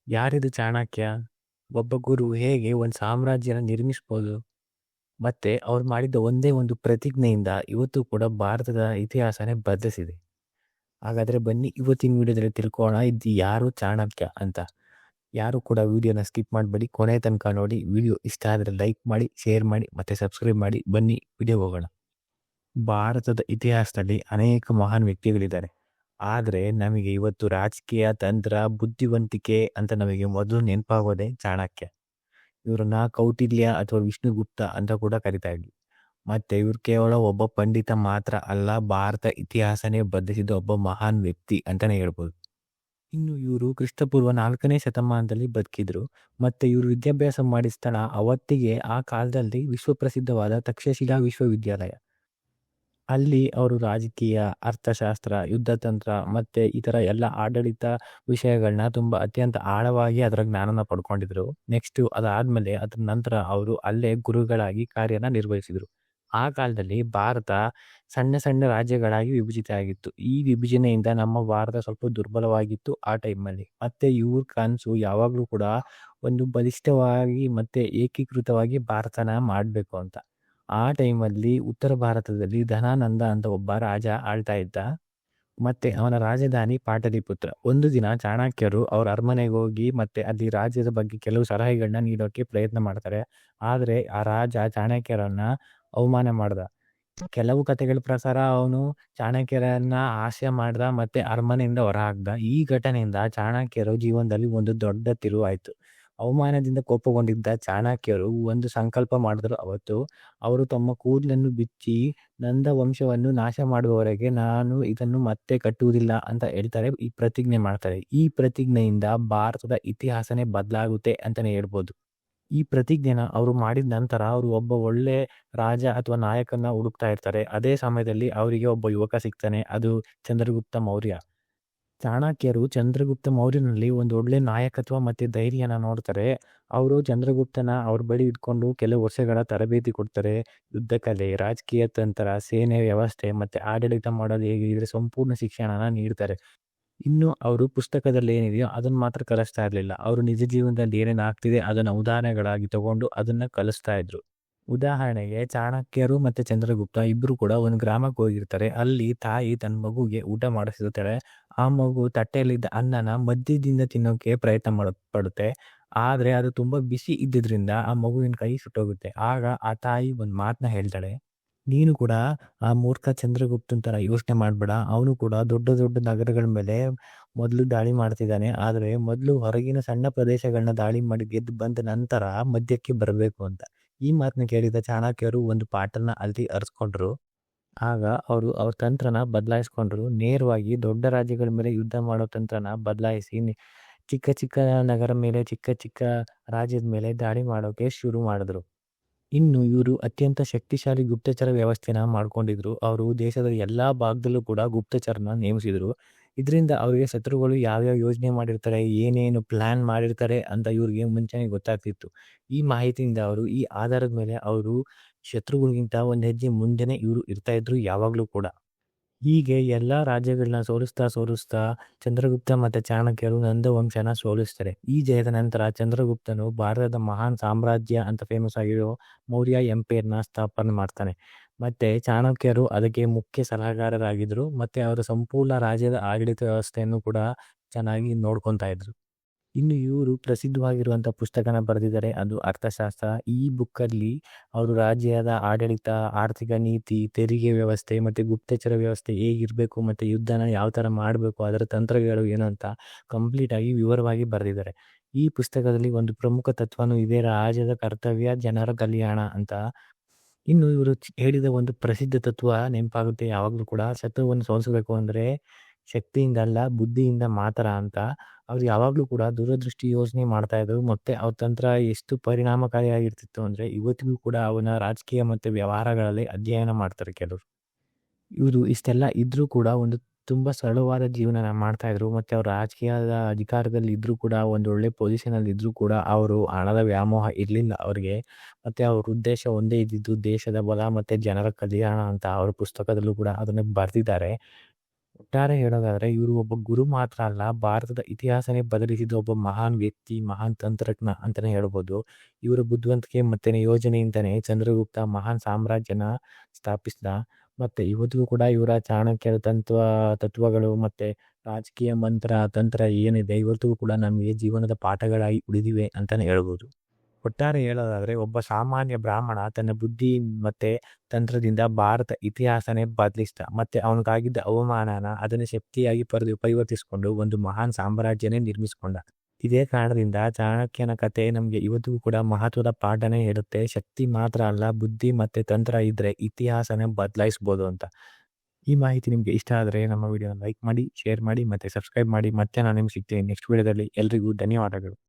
ಯಾರಿದು ಚಾಣಕ್ಯ? ಒಬ್ಬ ಗುರು ಹೇಗೆ ಒಂದು ಸಾಮ್ರಾಜ್ಯನ ನಿರ್ಮಿಸ್ಬೋದು? ಮತ್ತೆ ಅವ್ರು ಮಾಡಿದ್ದ ಒಂದೇ ಒಂದು ಪ್ರತಿಜ್ಞೆಯಿಂದ ಇವತ್ತು ಕೂಡ ಭಾರತದ ಇತಿಹಾಸನೇ ಬದಲಿಸಿದೆ. ಹಾಗಾದ್ರೆ ಬನ್ನಿ ಇವತ್ತಿನ ವಿಡಿಯೋದಲ್ಲಿ ತಿಳ್ಕೊಳ್ಳೋಣ ಇದು ಯಾರು ಚಾಣಕ್ಯ ಅಂತ. ಯಾರು ಕೂಡ ವಿಡಿಯೋನ ಸ್ಕಿಪ್ ಮಾಡಬೇಡಿ, ಕೊನೆ ತನಕ ನೋಡಿ. ವಿಡಿಯೋ ಇಷ್ಟ ಆದರೆ ಲೈಕ್ ಮಾಡಿ, ಶೇರ್ ಮಾಡಿ ಮತ್ತೆ ಸಬ್ಸ್ಕ್ರೈಬ್ ಮಾಡಿ. ಬನ್ನಿ ವಿಡಿಯೋಗೆ ಹೋಗೋಣ. ಭಾರತದ ಇತಿಹಾಸದಲ್ಲಿ ಅನೇಕ ಮಹಾನ್ ವ್ಯಕ್ತಿಗಳಿದ್ದಾರೆ. ಆದರೆ ನಮಗೆ ಇವತ್ತು ರಾಜಕೀಯ ತಂತ್ರ ಬುದ್ಧಿವಂತಿಕೆ ಅಂತ ನಮಗೆ ಮೊದಲು ನೆನಪಾಗೋದೇ ಚಾಣಕ್ಯ. ಇವ್ರನ್ನ ಕೌಟಿಲ್ಯ ಅಥವಾ ವಿಷ್ಣುಗುಪ್ತ ಅಂತ ಕೂಡ ಕರಿತಾ ಇದ್ವಿ. ಮತ್ತೆ ಇವ್ರು ಕೇವಲ ಒಬ್ಬ ಪಂಡಿತ ಮಾತ್ರ ಅಲ್ಲ, ಭಾರತ ಇತಿಹಾಸನೇ ಬದಲಿಸಿದ ಒಬ್ಬ ಮಹಾನ್ ವ್ಯಕ್ತಿ ಅಂತಾನೆ ಹೇಳ್ಬೋದು. ಇನ್ನು ಇವರು ಕ್ರಿಸ್ತಪೂರ್ವ 4ನೇ ಶತಮಾನದಲ್ಲಿ ಬದುಕಿದ್ರು. ಮತ್ತೆ ಇವರು ವಿದ್ಯಾಭ್ಯಾಸ ಮಾಡಿದ ಸ್ಥಳ ಅವತ್ತಿಗೆ ಆ ಕಾಲದಲ್ಲಿ ವಿಶ್ವಪ್ರಸಿದ್ಧವಾದ ತಕ್ಷಶಿಲಾ ವಿಶ್ವವಿದ್ಯಾಲಯ. ಅಲ್ಲಿ ಅವರು ರಾಜಕೀಯ, ಅರ್ಥಶಾಸ್ತ್ರ, ಯುದ್ಧತಂತ್ರ ಮತ್ತೆ ಈ ಥರ ಎಲ್ಲ ಆಡಳಿತ ವಿಷಯಗಳನ್ನ ತುಂಬ ಅತ್ಯಂತ ಆಳವಾಗಿ ಅದರ ಜ್ಞಾನನ ಪಡ್ಕೊಂಡಿದ್ರು. ನೆಕ್ಸ್ಟ್ ಅದಾದ್ಮೇಲೆ ಅದ್ರ ನಂತರ ಅವರು ಅಲ್ಲೇ ಗುರುಗಳಾಗಿ ಕಾರ್ಯನ ನಿರ್ವಹಿಸಿದ್ರು. ಆ ಕಾಲದಲ್ಲಿ ಭಾರತ ಸಣ್ಣ ಸಣ್ಣ ರಾಜ್ಯಗಳಾಗಿ ವಿಭಜಿತ ಆಗಿತ್ತು. ಈ ವಿಭಜನೆಯಿಂದ ನಮ್ಮ ಭಾರತ ಸ್ವಲ್ಪ ದುರ್ಬಲವಾಗಿತ್ತು ಆ ಟೈಮಲ್ಲಿ. ಮತ್ತೆ ಇವ್ರ ಕನಸು ಯಾವಾಗಲೂ ಕೂಡ ಒಂದು ಬಲಿಷ್ಠವಾಗಿ ಮತ್ತೆ ಏಕೀಕೃತವಾಗಿ ಭಾರತನ ಮಾಡಬೇಕು ಅಂತ. ಆ ಟೈಮಲ್ಲಿ ಉತ್ತರ ಭಾರತದಲ್ಲಿ ಧನಾನಂದ ಅಂತ ಒಬ್ಬ ರಾಜ ಆಳ್ತಾ ಇದ್ದ. ಮತ್ತೆ ಅವನ ರಾಜಧಾನಿ ಪಾಟಲಿಪುತ್ರ. ಒಂದು ದಿನ ಚಾಣಕ್ಯರು ಅವ್ರ ಅರಮನೆಗೆ ಹೋಗಿ ಮತ್ತೆ ಅಲ್ಲಿ ರಾಜ್ಯದ ಬಗ್ಗೆ ಕೆಲವು ಸಲಹೆಗಳನ್ನ ನೀಡೋಕೆ ಪ್ರಯತ್ನ ಮಾಡ್ತಾರೆ. ಆದ್ರೆ ಆ ರಾಜ ಚಾಣಕ್ಯರನ್ನ ಅವಮಾನ ಮಾಡ್ದ. ಕೆಲವು ಕಥೆಗಳ ಪ್ರಕಾರ ಅವನು ಚಾಣಕ್ಯರನ್ನ ಹಾಸ್ಯ ಮಾಡ್ದ ಮತ್ತೆ ಅರಮನೆಯಿಂದ ಹೊರ ಹಾಕ್ದ. ಈ ಘಟನೆಯಿಂದ ಚಾಣಕ್ಯರು ಜೀವನದಲ್ಲಿ ಒಂದು ದೊಡ್ಡ ತಿರುವು ಆಯ್ತು. ಅವಮಾನದಿಂದ ಕೋಪಗೊಂಡಿದ್ದ ಚಾಣಕ್ಯರು ಒಂದು ಸಂಕಲ್ಪ ಮಾಡಿದ್ರು. ಅವತ್ತು ಅವರು ತಮ್ಮ ಕೂದಲನ್ನು ಬಿಚ್ಚಿ ನಂದ ವಂಶವನ್ನು ನಾಶ ಮಾಡುವವರೆಗೆ ನಾನು ಇದನ್ನು ಮತ್ತೆ ಕಟ್ಟುವುದಿಲ್ಲ ಅಂತ ಹೇಳ್ತಾರೆ. ಈ ಪ್ರತಿಜ್ಞೆ ಮಾಡ್ತಾರೆ. ಈ ಪ್ರತಿಜ್ಞೆಯಿಂದ ಭಾರತದ ಇತಿಹಾಸನೇ ಬದಲಾಗುತ್ತೆ ಅಂತಾನೆ ಹೇಳ್ಬೋದು. ಈ ಪ್ರತಿಜ್ಞೆನ ಅವರು ಮಾಡಿದ ನಂತರ ಅವರು ಒಬ್ಬ ಒಳ್ಳೆ ರಾಜ ಅಥವಾ ನಾಯಕನ ಹುಡುಕ್ತಾ ಇರ್ತಾರೆ. ಅದೇ ಸಮಯದಲ್ಲಿ ಅವರಿಗೆ ಒಬ್ಬ ಯುವಕ ಸಿಗ್ತಾನೆ, ಅದು ಚಂದ್ರಗುಪ್ತ ಮೌರ್ಯ. ಚಾಣಕ್ಯರು ಚಂದ್ರಗುಪ್ತ ಮೌರ್ಯನಲ್ಲಿ ಒಂದು ಒಳ್ಳೆ ನಾಯಕತ್ವ ಮತ್ತೆ ಧೈರ್ಯನ ನೋಡ್ತಾರೆ. ಅವರು ಚಂದ್ರಗುಪ್ತನ ಅವ್ರ ಬಳಿ ಇಟ್ಕೊಂಡು ಕೆಲವು ವರ್ಷಗಳ ತರಬೇತಿ ಕೊಡ್ತಾರೆ. ಯುದ್ಧ ಕಲೆ, ರಾಜಕೀಯ ತಂತ್ರ, ಸೇನೆ ವ್ಯವಸ್ಥೆ ಮತ್ತೆ ಆಡಳಿತ ಮಾಡೋದು ಹೇಗೆ ಇದ್ರೆ ಸಂಪೂರ್ಣ ಶಿಕ್ಷಣನ ನೀಡ್ತಾರೆ. ಇನ್ನು ಅವರು ಪುಸ್ತಕದಲ್ಲಿ ಏನಿದೆಯೋ ಅದನ್ನ ಮಾತ್ರ ಕಲಿಸ್ತಾ ಇರಲಿಲ್ಲ. ಅವರು ನಿಜ ಜೀವನದಲ್ಲಿ ಏನೇನು ಆಗ್ತಿದೆ ಅದನ್ನ ಉದಾಹರಣೆಗಳಾಗಿ ತಗೊಂಡು ಅದನ್ನ ಕಲಿಸ್ತಾ ಇದ್ರು. ಉದಾಹರಣೆಗೆ ಚಾಣಕ್ಯರು ಮತ್ತೆ ಚಂದ್ರಗುಪ್ತ ಇಬ್ರು ಕೂಡ ಒಂದು ಗ್ರಾಮಕ್ಕೆ ಹೋಗಿರ್ತಾರೆ. ಅಲ್ಲಿ ತಾಯಿ ತನ್ನ ಮಗುಗೆ ಊಟ ಮಾಡಿಸಿರ್ತಾಳೆ. ಆ ಮಗು ತಟ್ಟೆಯಲ್ಲಿದ್ದ ಅನ್ನನ ಮಧ್ಯದಿಂದ ತಿನ್ನೋಕೆ ಪ್ರಯತ್ನ ಪಡುತ್ತೆ. ಆದ್ರೆ ಅದು ತುಂಬಾ ಬಿಸಿ ಇದ್ದಿದ್ರಿಂದ ಆ ಮಗುವಿನ ಕೈ ಸುಟ್ಟೋಗುತ್ತೆ. ಆಗ ಆ ತಾಯಿ ಒಂದು ಮಾತನ್ನ ಹೇಳ್ತಾಳೆ, ನೀನು ಕೂಡ ಆ ಮೂರ್ಖ ಚಂದ್ರಗುಪ್ತನ್ ತರ ಯೋಚನೆ ಮಾಡ್ಬೇಡ. ಅವನು ಕೂಡ ದೊಡ್ಡ ದೊಡ್ಡ ನಗರಗಳ ಮೇಲೆ ಮೊದಲು ದಾಳಿ ಮಾಡ್ತಿದ್ದಾನೆ. ಆದ್ರೆ ಮೊದಲು ಹೊರಗಿನ ಸಣ್ಣ ಪ್ರದೇಶಗಳನ್ನ ದಾಳಿ ಮಾಡಿ ಗೆದ್ದು ಬಂದ ನಂತರ ಮಧ್ಯಕ್ಕೆ ಬರಬೇಕು ಅಂತ. ಈ ಮಾತನ್ನ ಕೇಳಿದ ಚಾಣಕ್ಯರು ಒಂದು ಪಾಠನ ಅಲ್ಲಿ ಅರ್ಸ್ಕೊಂಡ್ರು. ಆಗ ಅವರು ಅವ್ರ ತಂತ್ರನ ಬದಲಾಯಿಸ್ಕೊಂಡ್ರು. ನೇರವಾಗಿ ದೊಡ್ಡ ರಾಜ್ಯಗಳ ಮೇಲೆ ಯುದ್ಧ ಮಾಡೋ ತಂತ್ರನ ಬದಲಾಯಿಸಿ ಚಿಕ್ಕ ಚಿಕ್ಕ ನಗರ ಮೇಲೆ, ಚಿಕ್ಕ ಚಿಕ್ಕ ರಾಜ್ಯದ ಮೇಲೆ ದಾಳಿ ಮಾಡೋಕೆ ಶುರು ಮಾಡಿದ್ರು. ಇನ್ನು ಇವರು ಅತ್ಯಂತ ಶಕ್ತಿಶಾಲಿ ಗುಪ್ತಚರ ವ್ಯವಸ್ಥೆನ ಮಾಡ್ಕೊಂಡಿದ್ರು. ಅವರು ದೇಶದ ಎಲ್ಲಾ ಭಾಗದಲ್ಲೂ ಕೂಡ ಗುಪ್ತಚರನ ನೇಮಿಸಿದ್ರು. ಇದರಿಂದ ಅವರಿಗೆ ಶತ್ರುಗಳು ಯಾವ್ಯಾವ ಯೋಜನೆ ಮಾಡಿರ್ತಾರೆ, ಏನೇನು ಪ್ಲಾನ್ ಮಾಡಿರ್ತಾರೆ ಅಂತ ಇವ್ರಿಗೆ ಮುಂಚೆನೆ ಗೊತ್ತಾಗ್ತಿತ್ತು. ಈ ಮಾಹಿತಿಯಿಂದ ಅವರು ಈ ಆಧಾರದ ಮೇಲೆ ಅವರು ಶತ್ರುಗಳಿಗಿಂತ ಒಂದು ಹೆಜ್ಜೆ ಮುಂದೆನೆ ಇವರು ಇರ್ತಾ ಇದ್ರು ಯಾವಾಗ್ಲೂ ಕೂಡ. ಹೀಗೆ ಎಲ್ಲಾ ರಾಜ್ಯಗಳನ್ನ ಸೋಲಿಸ್ತಾ ಚಂದ್ರಗುಪ್ತ ಮತ್ತೆ ಚಾಣಕ್ಯರು ನಂದ ವಂಶನ ಸೋಲಿಸ್ತಾರೆ. ಈ ಜಯದ ನಂತರ ಚಂದ್ರಗುಪ್ತನು ಭಾರತದ ಮಹಾನ್ ಸಾಮ್ರಾಜ್ಯ ಅಂತ ಫೇಮಸ್ ಆಗಿರೋ ಮೌರ್ಯ ಎಂಪೈರ್ನ ಸ್ಥಾಪನೆ ಮಾಡ್ತಾನೆ. ಮತ್ತೆ ಚಾಣಕ್ಯರು ಅದಕ್ಕೆ ಮುಖ್ಯ ಸಲಹೆಗಾರರಾಗಿದ್ರು. ಮತ್ತೆ ಅವರ ಸಂಪೂರ್ಣ ರಾಜ್ಯದ ಆಡಳಿತ ವ್ಯವಸ್ಥೆಯನ್ನು ಕೂಡ ಚೆನ್ನಾಗಿ ನೋಡ್ಕೊಂತಾ ಇದ್ರು. ಇನ್ನು ಇವರು ಪ್ರಸಿದ್ಧವಾಗಿರುವಂಥ ಪುಸ್ತಕನ ಬರೆದಿದ್ದಾರೆ, ಅದು ಅರ್ಥಶಾಸ್ತ್ರ. ಈ ಬುಕ್ಕಲ್ಲಿ ಅವರು ರಾಜ್ಯದ ಆಡಳಿತ, ಆರ್ಥಿಕ ನೀತಿ, ತೆರಿಗೆ ವ್ಯವಸ್ಥೆ ಮತ್ತು ಗುಪ್ತಚರ ವ್ಯವಸ್ಥೆ ಹೇಗಿರಬೇಕು ಮತ್ತು ಯುದ್ಧನ ಯಾವ ಥರ ಮಾಡಬೇಕು, ಅದರ ತಂತ್ರಗಳು ಏನು ಅಂತ ಕಂಪ್ಲೀಟಾಗಿ ವಿವರವಾಗಿ ಬರೆದಿದ್ದಾರೆ. ಈ ಪುಸ್ತಕದಲ್ಲಿ ಒಂದು ಪ್ರಮುಖ ತತ್ವನೂ ಇದೆ, ರಾಜ್ಯದ ಕರ್ತವ್ಯ ಜನರ ಕಲ್ಯಾಣ ಅಂತ. ಇನ್ನು ಇವರು ಹೇಳಿದ ಒಂದು ಪ್ರಸಿದ್ಧ ತತ್ವ ನೆನಪಾಗುತ್ತೆ ಯಾವಾಗಲೂ ಕೂಡ, ಶತ್ರುವನ್ನು ಸೋಲಿಸಬೇಕು ಅಂದರೆ ಶಕ್ತಿಯಿಂದ ಅಲ್ಲ ಬುದ್ಧಿಯಿಂದ ಮಾತ್ರ ಅಂತ. ಅವ್ರು ಯಾವಾಗಲೂ ಕೂಡ ದೂರದೃಷ್ಟಿ ಯೋಚನೆ ಮಾಡ್ತಾ ಇದ್ರು. ಮತ್ತೆ ಅವ್ರ ತಂತ್ರ ಎಷ್ಟು ಪರಿಣಾಮಕಾರಿಯಾಗಿರ್ತಿತ್ತು ಅಂದರೆ ಇವತ್ತಿಗೂ ಕೂಡ ಅವನ ರಾಜಕೀಯ ಮತ್ತು ವ್ಯವಹಾರಗಳಲ್ಲಿ ಅಧ್ಯಯನ ಮಾಡ್ತಾರೆ ಕೆಲವರು. ಇವರು ಇಷ್ಟೆಲ್ಲ ಇದ್ರೂ ಕೂಡ ಒಂದು ತುಂಬ ಸರಳವಾದ ಜೀವನನ ಮಾಡ್ತಾ ಇದ್ರು. ಮತ್ತೆ ಅವ್ರು ರಾಜಕೀಯದ ಅಧಿಕಾರದಲ್ಲಿ ಇದ್ರೂ ಕೂಡ, ಒಂದು ಒಳ್ಳೆ ಪೊಸಿಷನಲ್ಲಿ ಇದ್ರೂ ಕೂಡ ಅವರು ಹಣದ ವ್ಯಾಮೋಹ ಇರಲಿಲ್ಲ ಅವ್ರಿಗೆ. ಮತ್ತೆ ಅವ್ರ ಉದ್ದೇಶ ಒಂದೇ ಇದ್ದಿದ್ದು ದೇಶದ ಬಲ ಮತ್ತೆ ಜನರ ಕಲ್ಯಾಣ ಅಂತ ಅವ್ರ ಪುಸ್ತಕದಲ್ಲೂ ಕೂಡ ಅದನ್ನು ಬರೆದಿದ್ದಾರೆ. ಒಟ್ಟಾರೆ ಹೇಳೋದಾದ್ರೆ ಇವರು ಒಬ್ಬ ಗುರು ಮಾತ್ರ ಅಲ್ಲ, ಭಾರತದ ಇತಿಹಾಸನೇ ಬದಲಿಸಿದ ಒಬ್ಬ ಮಹಾನ್ ವ್ಯಕ್ತಿ, ಮಹಾನ್ ತಂತ್ರಜ್ಞ ಅಂತಾನೆ ಹೇಳ್ಬೋದು. ಇವರ ಬುದ್ಧಿವಂತಿಕೆ ಮತ್ತೆ ಯೋಜನೆಯಿಂದನೇ ಚಂದ್ರಗುಪ್ತ ಮಹಾನ್ ಸಾಮ್ರಾಜ್ಯನ ಸ್ಥಾಪಿಸಿದ. ಮತ್ತೆ ಇವತ್ತಿಗೂ ಕೂಡ ಇವರ ಚಾಣಕ್ಯರ ತತ್ವಗಳು ಮತ್ತೆ ರಾಜಕೀಯ ಮಂತ್ರ ತಂತ್ರ ಏನಿದೆ ಇವತ್ತಿಗೂ ಕೂಡ ನಮಗೆ ಜೀವನದ ಪಾಠಗಳಾಗಿ ಉಳಿದಿವೆ ಅಂತಾನೆ ಹೇಳ್ಬೋದು. ಒಟ್ಟಾರೆ ಹೇಳೋದಾದ್ರೆ ಒಬ್ಬ ಸಾಮಾನ್ಯ ಬ್ರಾಹ್ಮಣ ತನ್ನ ಬುದ್ಧಿ ಮತ್ತೆ ತಂತ್ರದಿಂದ ಭಾರತ ಇತಿಹಾಸನೇ ಬದಲಿಸಿದ. ಮತ್ತೆ ಅವನಿಗಾಗಿದ್ದ ಅವಮಾನನ ಅದನ್ನ ಶಕ್ತಿಯಾಗಿ ಪರಿವರ್ತಿಸಿಕೊಂಡು ಒಂದು ಮಹಾನ್ ಸಾಮ್ರಾಜ್ಯನೇ ನಿರ್ಮಿಸಿಕೊಂಡ. ಇದೇ ಕಾರಣದಿಂದ ಚಾಣಕ್ಯನ ಕತೆ ನಮ್ಗೆ ಇವತ್ತಿಗೂ ಕೂಡ ಮಹತ್ವದ ಪಾಠನೇ ಹೇಳುತ್ತೆ. ಶಕ್ತಿ ಮಾತ್ರ ಅಲ್ಲ, ಬುದ್ಧಿ ಮತ್ತೆ ತಂತ್ರ ಇದ್ರೆ ಇತಿಹಾಸನೇ ಬದಲಾಯಿಸ್ಬೋದು ಅಂತ. ಈ ಮಾಹಿತಿ ನಿಮ್ಗೆ ಇಷ್ಟ ಆದ್ರೆ ನಮ್ಮ ವಿಡಿಯೋನ ಲೈಕ್ ಮಾಡಿ, ಶೇರ್ ಮಾಡಿ ಮತ್ತೆ ಸಬ್ಸ್ಕ್ರೈಬ್ ಮಾಡಿ. ಮತ್ತೆ ನಾನು ನಿಮ್ಗೆ ಸಿಗ್ತೀನಿ ನೆಕ್ಸ್ಟ್ ವಿಡಿಯೋದಲ್ಲಿ. ಎಲ್ರಿಗೂ ಧನ್ಯವಾದಗಳು.